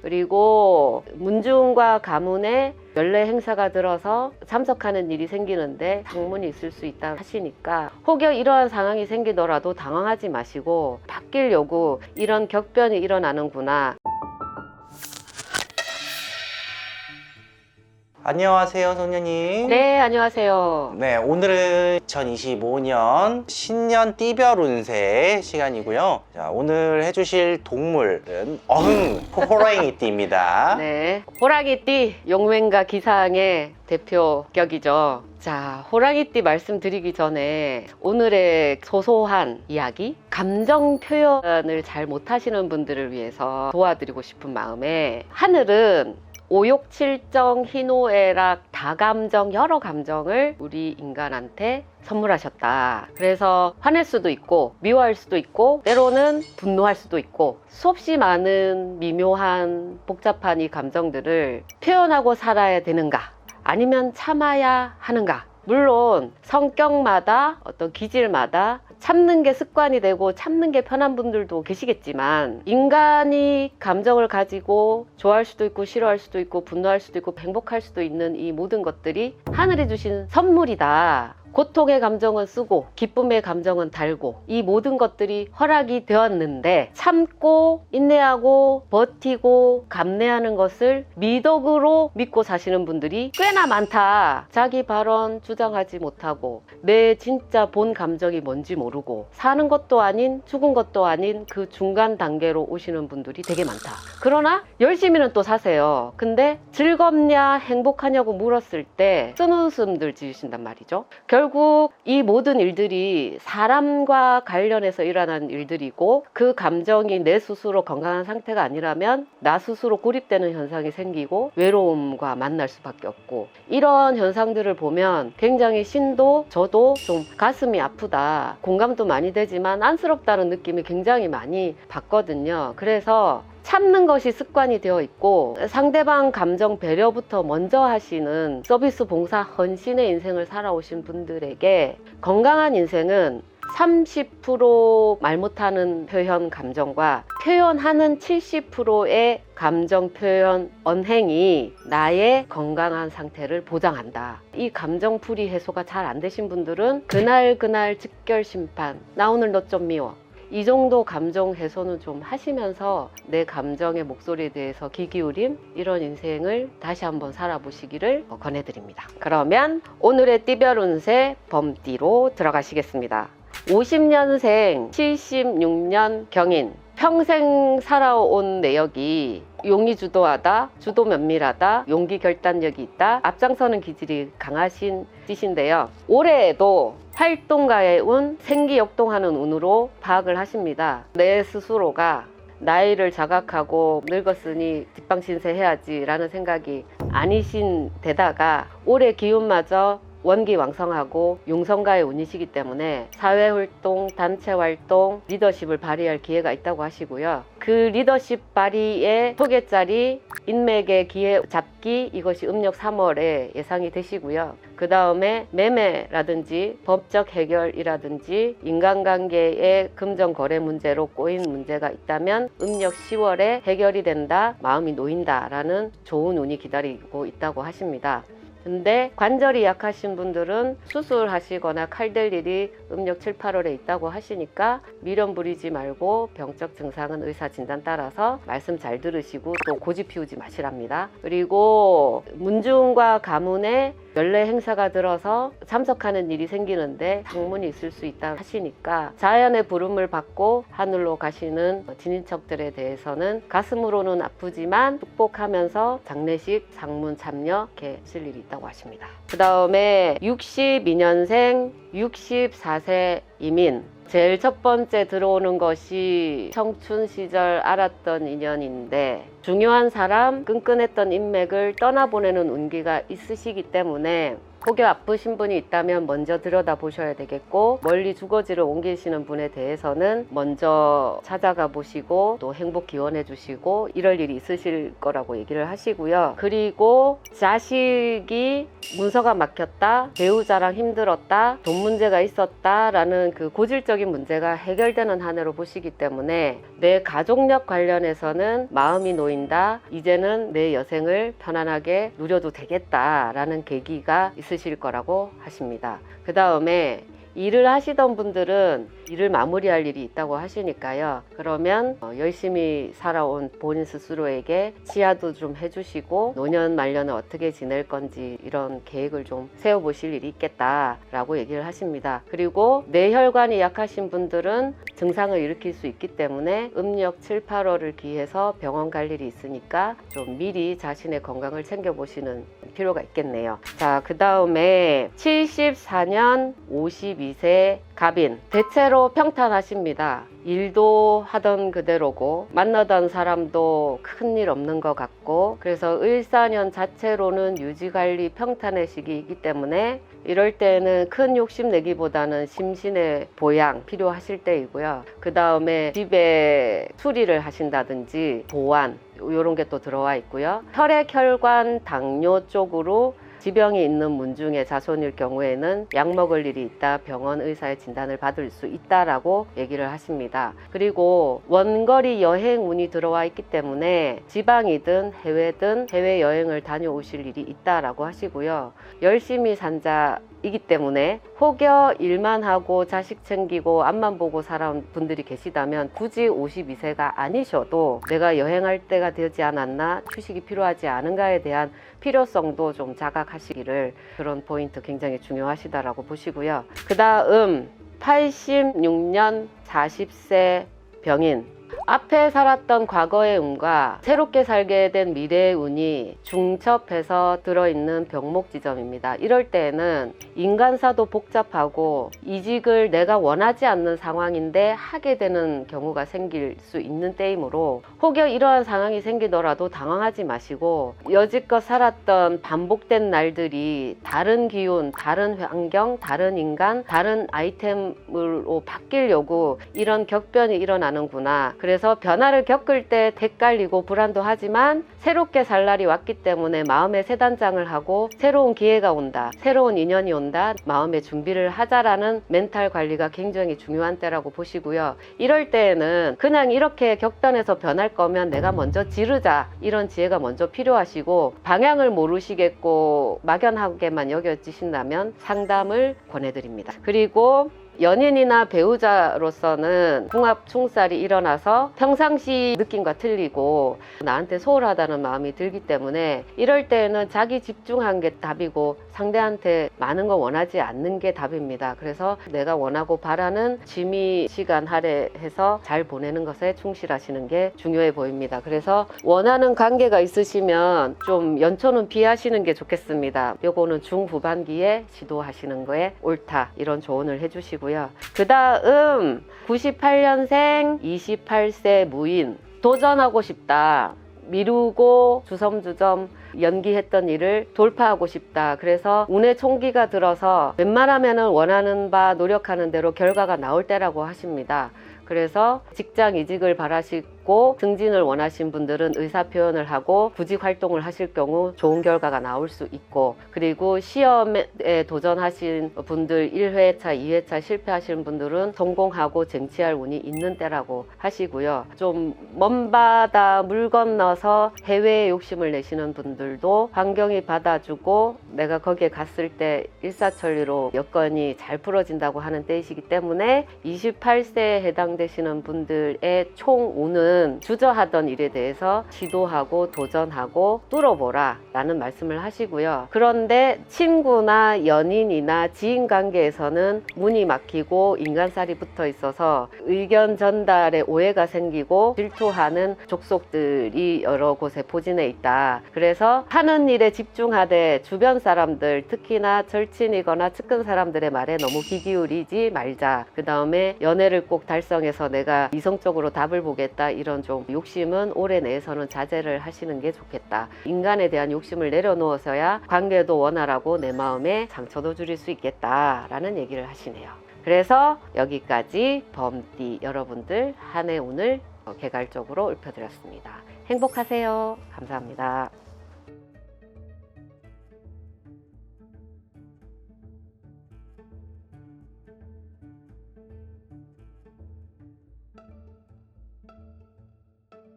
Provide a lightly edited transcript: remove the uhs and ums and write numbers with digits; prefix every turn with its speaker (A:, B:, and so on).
A: 그리고 문중과 가문에 연례 행사가 들어서 참석하는 일이 생기는데 상문이 있을 수 있다 하시니까 혹여 이러한 상황이 생기더라도 당황하지 마시고 바뀌려고 이런 격변이 일어나는구나.
B: 안녕하세요, 소녀님.
A: 네, 안녕하세요.
B: 네, 오늘은 2025년 신년 띠별 운세 시간이고요. 자, 오늘 해주실 동물은 호랑이띠입니다.
A: 네, 호랑이띠 용맹과 기상의 대표격이죠. 자, 호랑이띠 말씀드리기 전에 오늘의 소소한 이야기, 감정 표현을 잘 못하시는 분들을 위해서 도와드리고 싶은 마음에, 하늘은 오욕칠정, 희노애락, 다감정, 여러 감정을 우리 인간한테 선물하셨다. 그래서 화낼 수도 있고 미워할 수도 있고 때로는 분노할 수도 있고 수없이 많은 미묘한 복잡한 이 감정들을 표현하고 살아야 되는가, 아니면 참아야 하는가. 물론 성격마다 어떤 기질마다 참는 게 습관이 되고 참는 게 편한 분들도 계시겠지만, 인간이 감정을 가지고 좋아할 수도 있고 싫어할 수도 있고 분노할 수도 있고 행복할 수도 있는 이 모든 것들이 하늘이 주신 선물이다. 고통의 감정은 쓰고 기쁨의 감정은 달고 이 모든 것들이 허락이 되었는데, 참고 인내하고 버티고 감내하는 것을 미덕으로 믿고 사시는 분들이 꽤나 많다. 자기 발언 주장하지 못하고 내 진짜 본 감정이 뭔지 모르고 사는 것도 아닌 죽은 것도 아닌 그 중간 단계로 오시는 분들이 되게 많다. 그러나 열심히는 또 사세요. 근데 즐겁냐 행복하냐고 물었을 때 쓴웃음들 지으신단 말이죠. 결국 이 모든 일들이 사람과 관련해서 일어나는 일들이고, 그 감정이 내 스스로 건강한 상태가 아니라면 나 스스로 고립되는 현상이 생기고 외로움과 만날 수밖에 없고, 이런 현상들을 보면 굉장히 저도 좀 가슴이 아프다, 공감도 많이 되지만 안쓰럽다는 느낌이 굉장히 많이 받거든요. 그래서 참는 것이 습관이 되어 있고 상대방 감정 배려부터 먼저 하시는 서비스 봉사 헌신의 인생을 살아오신 분들에게 건강한 인생은 30% 못하는 표현 감정과 표현하는 70%의 감정 표현 언행이 나의 건강한 상태를 보장한다. 이 감정풀이 해소가 잘 안 되신 분들은 그날 즉결 심판, 나 오늘 너 좀 미워, 이 정도 감정 해소는 좀 하시면서 내 감정의 목소리에 대해서 귀 기울임, 이런 인생을 다시 한번 살아보시기를 권해드립니다. 그러면 오늘의 띠별 운세 범띠로 들어가시겠습니다. 50년생 76년 경인, 평생 살아온 내역이 용이 주도하다, 주도 면밀하다, 용기 결단력이 있다, 앞장서는 기질이 강하신 띠신데요. 올해에도 활동가의 운, 생기역동하는 운으로 파악을 하십니다. 내 스스로가 나이를 자각하고 늙었으니 뒷방신세 해야지 라는 생각이 아니신 데다가 올해 기운마저 원기왕성하고 용성가의 운이시기 때문에 사회활동, 단체활동, 리더십을 발휘할 기회가 있다고 하시고요. 그 리더십 발휘의 소개자리, 인맥의 기회 잡기, 이것이 음력 3월에 예상이 되시고요. 그 다음에 매매라든지 법적 해결이라든지 인간관계의 금전거래 문제로 꼬인 문제가 있다면 음력 10월에 해결이 된다, 마음이 놓인다 라는 좋은 운이 기다리고 있다고 하십니다. 근데 관절이 약하신 분들은 수술하시거나 칼 댈 일이 음력 7, 8월에 있다고 하시니까 미련 부리지 말고 병적 증상은 의사 진단 따라서 말씀 잘 들으시고 또 고집 피우지 마시랍니다. 그리고 문중과 가문에 연례 행사가 들어서 참석하는 일이 생기는데 상문이 있을 수 있다 하시니까 자연의 부름을 받고 하늘로 가시는 진인척들에 대해서는 가슴으로는 아프지만 축복하면서 장례식, 상문 참여 이렇게 하실 일이 있다고 하십니다. 그 다음에 62년생 64세 이민, 제일 첫 번째 들어오는 것이 청춘 시절 알았던 인연인데 중요한 사람, 끈끈했던 인맥을 떠나보내는 운기가 있으시기 때문에 혹여 아프신 분이 있다면 먼저 들여다보셔야 되겠고, 멀리 주거지를 옮기시는 분에 대해서는 먼저 찾아가 보시고 또 행복 기원해 주시고 이럴 일이 있으실 거라고 얘기를 하시고요. 그리고 자식이 문서가 막혔다, 배우자랑 힘들었다, 돈 문제가 있었다 라는 그 고질적인 문제가 해결되는 한 해로 보시기 때문에 내 가족력 관련해서는 마음이 놓인다, 이제는 내 여생을 편안하게 누려도 되겠다 라는 계기가 있으실 거라고 하십니다. 그 다음에 일을 하시던 분들은 일을 마무리할 일이 있다고 하시니까요. 그러면 열심히 살아온 본인 스스로에게 치아도 좀 해주시고 노년 말년을 어떻게 지낼 건지 이런 계획을 좀 세워보실 일이 있겠다라고 얘기를 하십니다. 그리고 뇌혈관이 약하신 분들은 증상을 일으킬 수 있기 때문에 음력 7, 8월을 기해서 병원 갈 일이 있으니까 좀 미리 자신의 건강을 챙겨보시는 필요가 있겠네요. 자, 그 다음에 74년 52세 갑인, 대체로 평탄하십니다. 일도 하던 그대로고 만나던 사람도 큰일 없는 것 같고, 그래서 을사년 자체로는 유지관리 평탄의 시기이기 때문에 이럴 때는 큰 욕심 내기보다는 심신의 보양 필요하실 때이고요. 그 다음에 집에 수리를 하신다든지 보완 이런 게 또 들어와 있고요. 혈액, 혈관, 당뇨 쪽으로 지병이 있는 분 중에 자손일 경우에는 약 먹을 일이 있다, 병원 의사의 진단을 받을 수 있다라고 얘기를 하십니다. 그리고 원거리 여행 운이 들어와 있기 때문에 지방이든 해외든 해외여행을 다녀오실 일이 있다라고 하시고요. 열심히 산자 이기 때문에 혹여 일만 하고 자식 챙기고 앞만 보고 살아온 분들이 계시다면 굳이 52세가 아니셔도 내가 여행할 때가 되지 않았나, 휴식이 필요하지 않은가에 대한 필요성도 좀 자각하시기를, 그런 포인트 굉장히 중요하시다라고 보시고요. 그 다음 86년 40세 병인, 앞에 살았던 과거의 운과 새롭게 살게 된 미래의 운이 중첩해서 들어있는 병목 지점입니다. 이럴 때에는 인간사도 복잡하고 이직을 내가 원하지 않는 상황인데 하게 되는 경우가 생길 수 있는 때이므로 혹여 이러한 상황이 생기더라도 당황하지 마시고 여지껏 살았던 반복된 날들이 다른 기운, 다른 환경, 다른 인간, 다른 아이템으로 바뀌려고 이런 격변이 일어나는구나. 그래서 변화를 겪을 때 헷갈리고 불안도 하지만 새롭게 살 날이 왔기 때문에 마음의 새 단장을 하고 새로운 기회가 온다, 새로운 인연이 온다, 마음의 준비를 하자라는 멘탈 관리가 굉장히 중요한 때라고 보시고요. 이럴 때에는 그냥 이렇게 격변해서 변할 거면 내가 먼저 지르자, 이런 지혜가 먼저 필요하시고, 방향을 모르시겠고 막연하게만 여겨지신다면 상담을 권해드립니다. 그리고 연인이나 배우자로서는 궁합충살이 일어나서 평상시 느낌과 틀리고 나한테 소홀하다는 마음이 들기 때문에 이럴 때는 자기 집중한 게 답이고 상대한테 많은 거 원하지 않는 게 답입니다. 그래서 내가 원하고 바라는 취미 시간 할애해서 잘 보내는 것에 충실하시는 게 중요해 보입니다. 그래서 원하는 관계가 있으시면 좀 연초는 피하시는 게 좋겠습니다. 요거는 중후반기에 시도하시는 거에 옳다, 이런 조언을 해주시고, 그 다음 98년생 28세 무인, 도전하고 싶다, 미루고 주섬주섬 연기했던 일을 돌파하고 싶다. 그래서 운의 총기가 들어서 웬만하면 원하는 바 노력하는 대로 결과가 나올 때라고 하십니다. 그래서 직장 이직을 바라시고 승진을 원하신 분들은 의사표현을 하고 구직 활동을 하실 경우 좋은 결과가 나올 수 있고, 그리고 시험에 도전하신 분들 1회차, 2회차 실패하신 분들은 성공하고 쟁취할 운이 있는 때라고 하시고요. 좀 먼 바다 물 건너서 해외에 욕심을 내시는 분들도 환경이 받아주고 내가 거기에 갔을 때 일사천리로 여건이 잘 풀어진다고 하는 때이시기 때문에 28세에 해당되시는 분들의 총 운은 주저하던 일에 대해서 시도하고 도전하고 뚫어보라 라는 말씀을 하시고요. 그런데 친구나 연인이나 지인 관계에서는 문이 막히고 인간살이 붙어 있어서 의견 전달에 오해가 생기고 질투하는 족속들이 여러 곳에 포진해 있다. 그래서 하는 일에 집중하되 주변 사람들, 특히나 절친이거나 측근 사람들의 말에 너무 귀 기울이지 말자. 그 다음에 연애를 꼭 달성해서 내가 이성적으로 답을 보겠다, 이런 이런 좀 욕심은 올해 내에서는 자제를 하시는 게 좋겠다. 인간에 대한 욕심을 내려놓으셔야 관계도 원활하고 내 마음에 상처도 줄일 수 있겠다라는 얘기를 하시네요. 그래서 여기까지 범띠 여러분들 한 해 운을 개괄적으로 읊어드렸습니다. 행복하세요. 감사합니다.